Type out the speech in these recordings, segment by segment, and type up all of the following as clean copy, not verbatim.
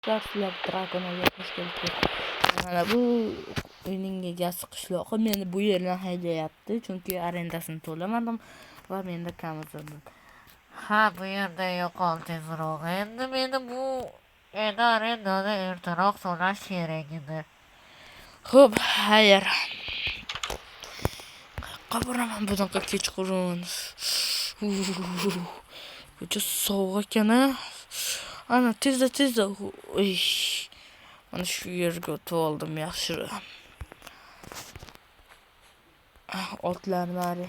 Sizlar Dragonaga xush kelibsiz. Mana bu uyning egasi qishloqi meni bu yerdan haydayapti, chunki arendasini to'lamadim va menda kamizim. Ha, bu yerda yo'qol tezroq. Endi meni bu arendani ertaroq to'lash kerak edi. Xo'p, xayr. Qaboraman bunaqa kechqurun. Ko'cha sovuq ekan. Ana tezda. Uy. Mana shu yerga o'tib oldim yaxshi. Otlarni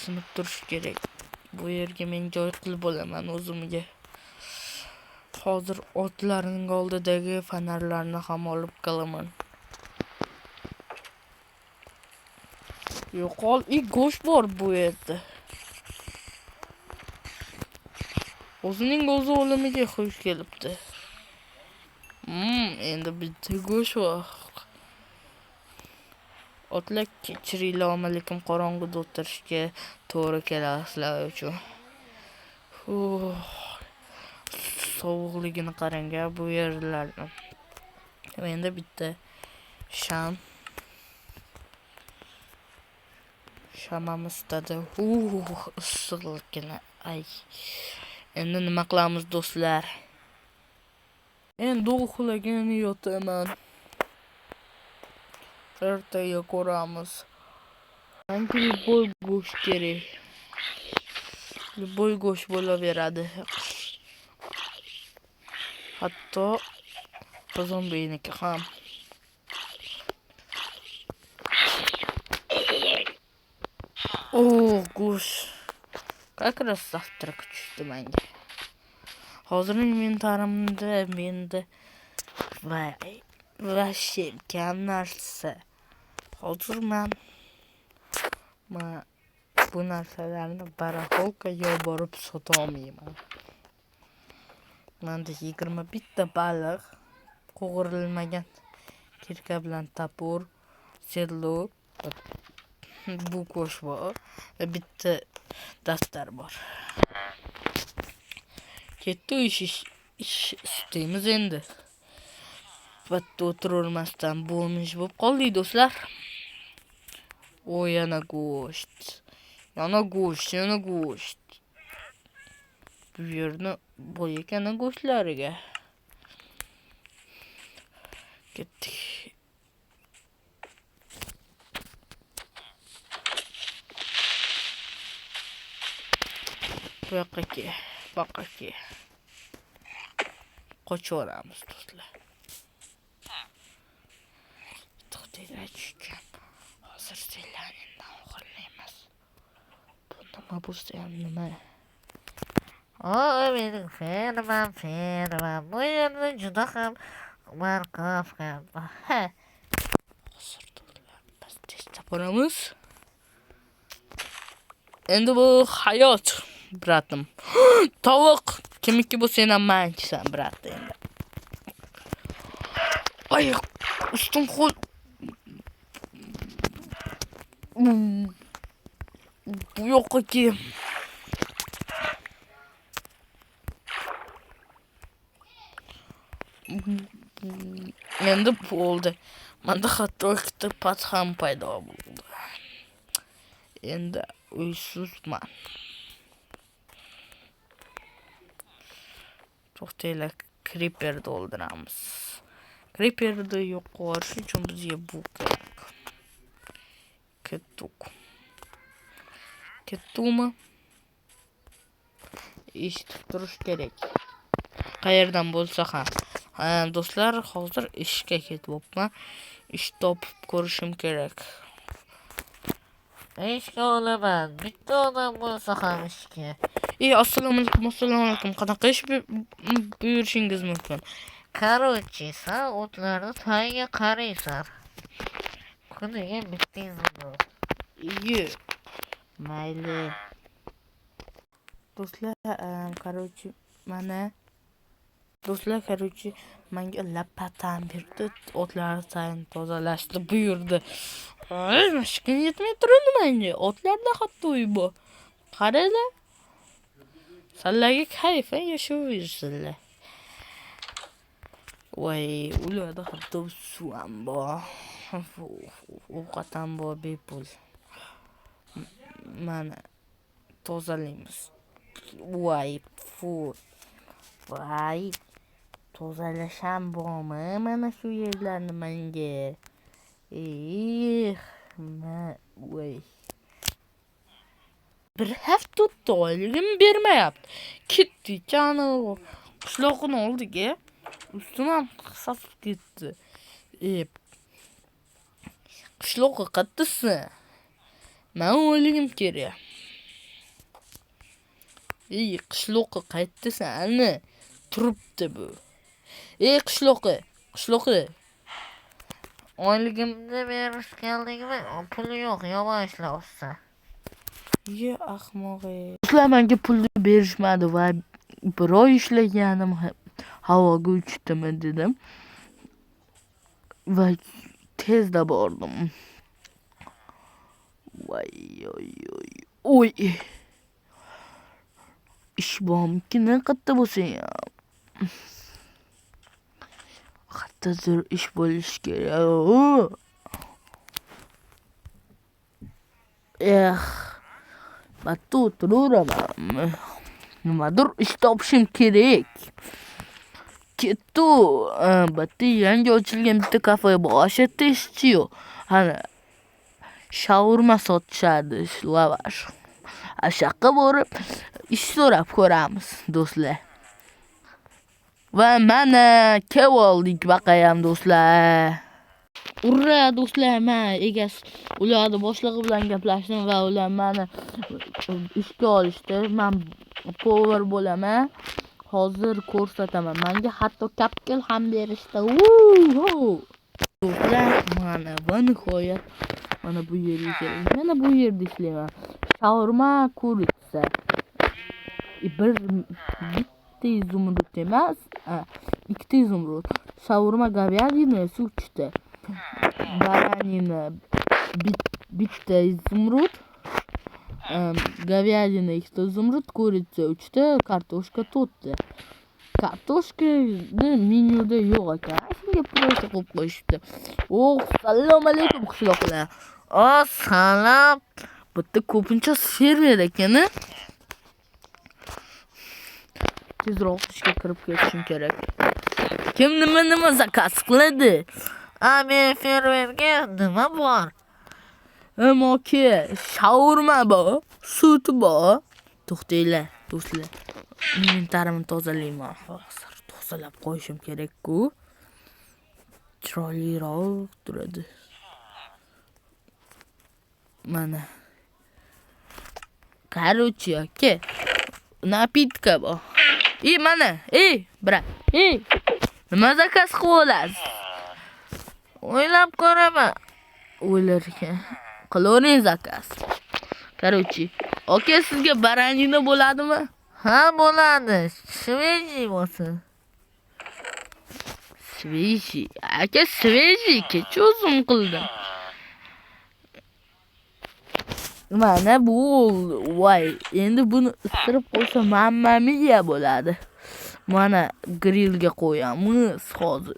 sinib turish kerak. Bu yerga men joy qilib olaman o'zimga. Hozir otlarning oldidagi fonarlarni ham olib qolaman. Yo'qol, go'sht bor bu yerda. O'zining o'zi o'limiga xush kelibdi. Endi bitta go'sht bor. Otlar kechiringlar, lekin qorong'uda o'tirishga to'g'ri kelasizlar uchun. Sovuqligini qarang bu yerlarni. Endi bitta shamamizda issiqligini. Endi nima qilamiz do'stlar? Endi uxlagan yotaman. Ertaga ko'ramiz. Menga boy go'sht kerak. Boy go'sht bo'laveradi. Hatto zombiniki ham. Go'sht. Как раз завтрак tushdi menga. Hozirning inventarimda menda вообще kam narsa. Hozir men bu narsalarni baraxolkaga borib sota olmayman. Menda 21 ta baliq, qo'g'rilmagan kirka bilan tapur, sello, bu go'sht bor va bitta daftar bor. Ketdi ish istaymiz endi. Bitta o'tirolmasdan bo'lmish bo'lib qoldik do'stlar. Yana go'sht. Bu yerni bo'yakana go'shtlariga. Ketdik. Bu yoqqa qochaveramiz do'stlar. To'xtaylar tushgan. Hozir senlardan o'g'irlaymiz. Bu nima bo'lsa ham nima? Mening fermam. Bu yerda juda ham markavka bor. Hozir do'stlar, biz tezda boramiz. Endi bu hayot, bratim. Tovuq kimniki bo'lsa ham menchisan, brat endi. Ustim qo'l. Bu yoqqa kel. Endi bo'ldi. Menda hatto ikkita pat ham paydo bo'ldi. Endi uysizman. To'xtaylar, creeperni o'ldiramiz. Creeperni yo'qotish uchun bizga bu kerak. Ketdikmi? Eshitib turish kerak. Qayerdan bo'lsa ham. Do'stlar, hozir ishga ketyapman. Ish topib ko'rishim kerak. Ishga olaman. Bitta odam bo'lsa ham ishga. Assalomu alaykum. Qanaqa ish buyurishingiz mumkin? Короче, sen o'tlarni tagiga qaraysan. Kuniga bitta izlab. Mayli. Do'stlar, menga lapatam berdi, otlarni sayin tozalashni buyurdi. Mashqim yetmay turadi menga. Otlarda hatto uy bor. Qaranglar. Sizlarga kayfan yashayversinlar. Voy, ularda hatto suv ham bor. Ovqat ham bor bepul. Mana tozalaymiz. Voy, voy. Tozalash ham bormi? Mana shu yerlarni menga. Voy. Bir hafta o'tdi, oyligim bermayapti. Ketdi chani qishloqni oldiga. Ustim ham qisqasib ketdi. Qishloqqa qattisi. Men o'ligim kerak. Qishloqqa qaytdisani turibdi bu. Qishloqqa. Oyligimni berish keldingmi? Puli yo'q, yomon ishlayapsan. Ahmoq. Sizlar menga pulni berishmadi va bir oy ishlaganim havoga uchdimi dedim. Va tezda bordim. Voy. Ish bormikin, qayerda bo'lsin ham. Qayerdadir ish bo'lishi kerak. Batta o'tiraveraman. Nimadir ish topishim kerak. Ketdi. Batta yangi ochilgan bitta kafe bor. O'sha yerda ishchi yo'q. Ana shaurma sotishadi, lavash. Ashaqqa borib ish so'rab ko'ramiz, do'stlar. Va mana kevoldik baqayam, do'stlar. Urra, do'stlar, men ularni boshlig'i bilan gaplashdim va ular meni ishga olishdi. Men power bo'laman. Hozir ko'rsataman. Menga hatto kapkel ham berishdi. Do'stlar, mana va nihoyat mana bu yerga keldim. Mana bu yerda ishlayman. Shaurma kuritsa. Bitta izumrud emas, ikkita izumrud. Shaurma говядина uchta. Baranina bitta izumrud. Говядина ikkita izumrud, kuritsa uchta, kartoshka 4 ta. Kartoshkani menyuda yo'q ekan. Shunga prosta qo'yib qo'yishdi. Assalomu alaykum qishloqlar. Assalom. Bitta ko'pincha fermer ekan. Tezroq ishga kirib ketishim kerak. Kim nima zakaz qiladi? Men fermerga nima bor? Moki, shaurma bor, sut bor. To'xtanglar, do'stlar. Inventarimni tozalayman. Hozir tozalab qo'yishim kerak-ku. Chiroyliroq turadi. Mana. Короче, aka. Napitka bor. Mana, brat. Nima zakaz qilib olasiz? O'ylab ko'raman. O'ylarkan. Qilavering zakaz. Короче, aka, sizga baranina bo'ladimi? Ha, bo'ladi. Sveji bo'lsin. Sveji. Aka, sveji kecha o'zim qildim. Mana bu, voy, endi buni istirib qo'ysa mamma mia bo'ladi. Mana grillga qo'yamiz hozir.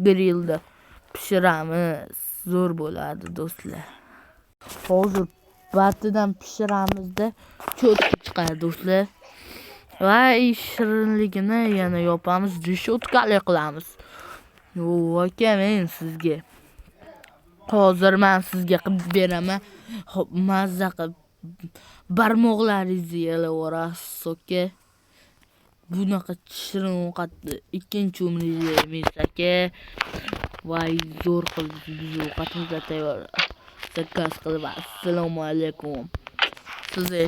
Grillda pishiramiz. Zo'r bo'ladi, do'stlar. Hozir batidan pishiramizda cho'tki chiqadi, do'stlar. Va shirinligini yana yopamiz, reshotkali qilamiz. Aka, men sizga hozir men sizga qilib beraman. Mazza qilib barmoqlaringizni yalavorasiz, aka. Bunaqa shirin ovqatni ikkinchi umringizda yemaysiz, aka. Voy, zo'r qildingiz, biz ovqatimizni tayyor zakaz qilib. Assalomu alaykum. Sizga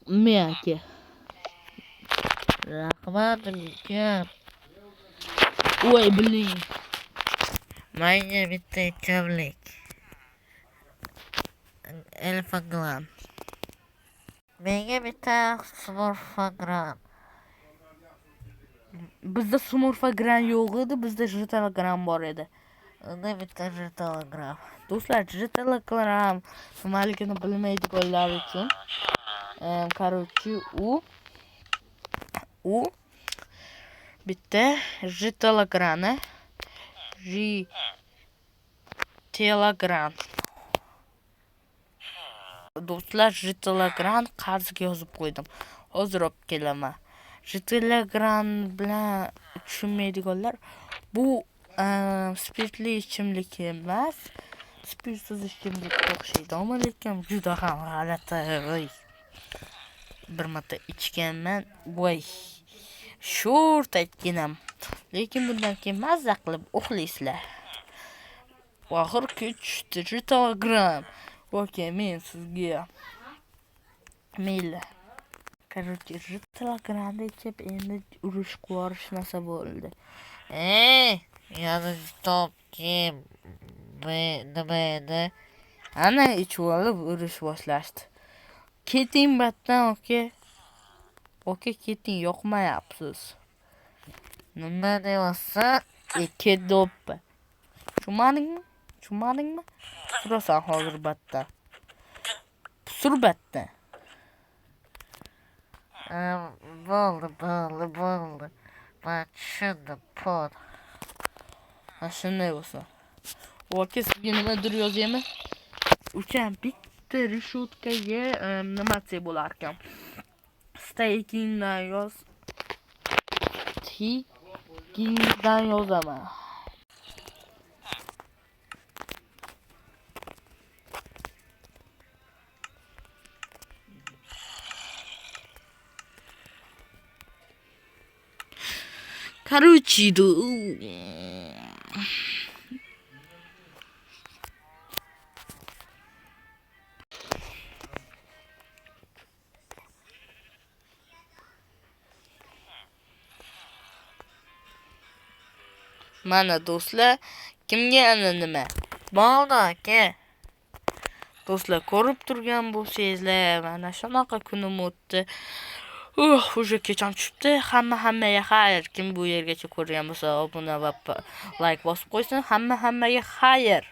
men aka. Rahmat, aka. Voy, biling. Menga bitta ichimlik. 1000 gram. Menga bitta smurfagran. Bizda smurfagran yo'q edi, bizda jitalagram bor edi. Unda bitta jitalagram. Do'stlar, jitalagram nimaligini bilmaydiganlar uchun, короче, u u bitta Telegram do'stlar, Telegram qarziga yozib qo'ydim. Hozir olib kelaman. Telegram bilan tushunmaydiganlar, bu spirtli ichimlik emas, spirtsiz ichimlikka o'xshaydi, ammo lekin juda ham g'alati. Bir marta ichganman, voy, sho'rt aytganam. Lekin bundan keyin mazza qilib uxlaysizlar. Oxir kuch Telegram. Okey, men sizga mayli. Короче, Telegramda ichib endi urush qilishmasa bo'ldi. Yana topki nima edi? Ana ichib olib urush boshlashdi. Keting batdan, oka. Oka, keting, yoqmayapsiz. Nima deyapsan? Kedoppa. Tushunmadingmi? Surasan hozir batdan. Sur batdan. Bo'ldi. Ben tushundim, pod. Shunday bo'lsa. Oka, sizga nimadir yozaymi? Uchan bitta rishotkaga nima desa bo'lar ekan. Stakingdan yoz. Stakingdan yozaman. Короче, mana do'stlar, kimga ana nima? Bo'ldi aka. Do'stlar, ko'rib turgan bo'lsangizlar, mana shunaqa kunim o'tdi. Уже kecham tushibdi. Hammaga xayr. Kim bu yergacha ko'rgan bo'lsa, obuna va like bosib qo'ysin. Hammaga xayr.